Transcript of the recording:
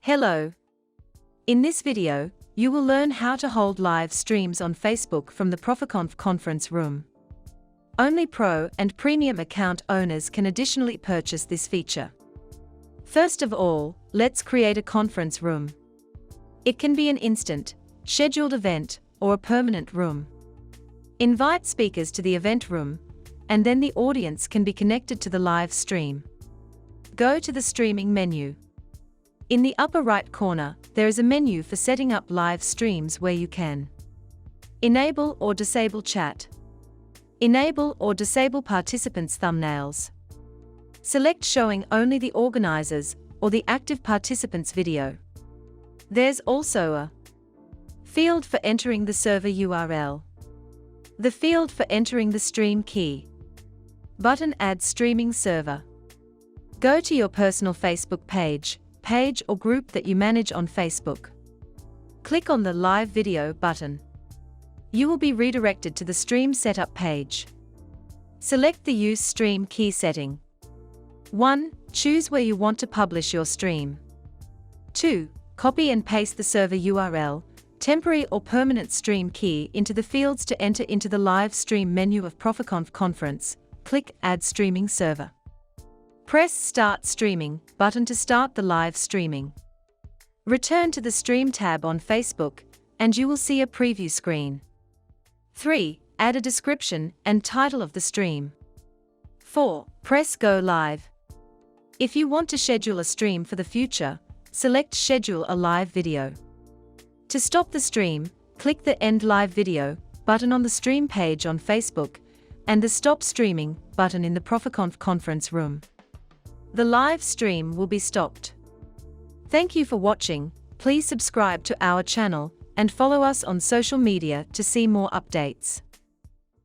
Hello. In this video, you will learn how to hold live streams on Facebook from the Proficonf conference room. Only Pro and Premium account owners can additionally purchase this feature. First of all, let's create a conference room. It can be an instant, scheduled event, or a permanent room. Invite speakers to the event room, and then the audience can be connected to the live stream. Go to the streaming menu. In the upper right corner, there is a menu for setting up live streams where you can enable or disable chat, enable or disable participants' thumbnails, select showing only the organizers or the active participants' video. There's also a field for entering the server URL, the field for entering the stream key, button Add Streaming Server. Go to your personal Facebook page or group that you manage on Facebook. Click on the Live Video button. You will be redirected to the Stream Setup page. Select the Use Stream Key setting. 1. Choose where you want to publish your stream. 2. Copy and paste the server URL, temporary or permanent stream key into the fields to enter into the live stream menu of Proficonf conference. Click Add Streaming Server. Press Start Streaming button to start the live streaming. Return to the Stream tab on Facebook, and you will see a preview screen. 3. Add a description and title of the stream. 4. Press Go Live. If you want to schedule a stream for the future, select Schedule a Live Video. To stop the stream, click the End Live Video button on the stream page on Facebook, and the Stop Streaming button in the Proficonf conference room. The live stream will be stopped. Thank you for watching. Please subscribe to our channel and follow us on social media to see more updates.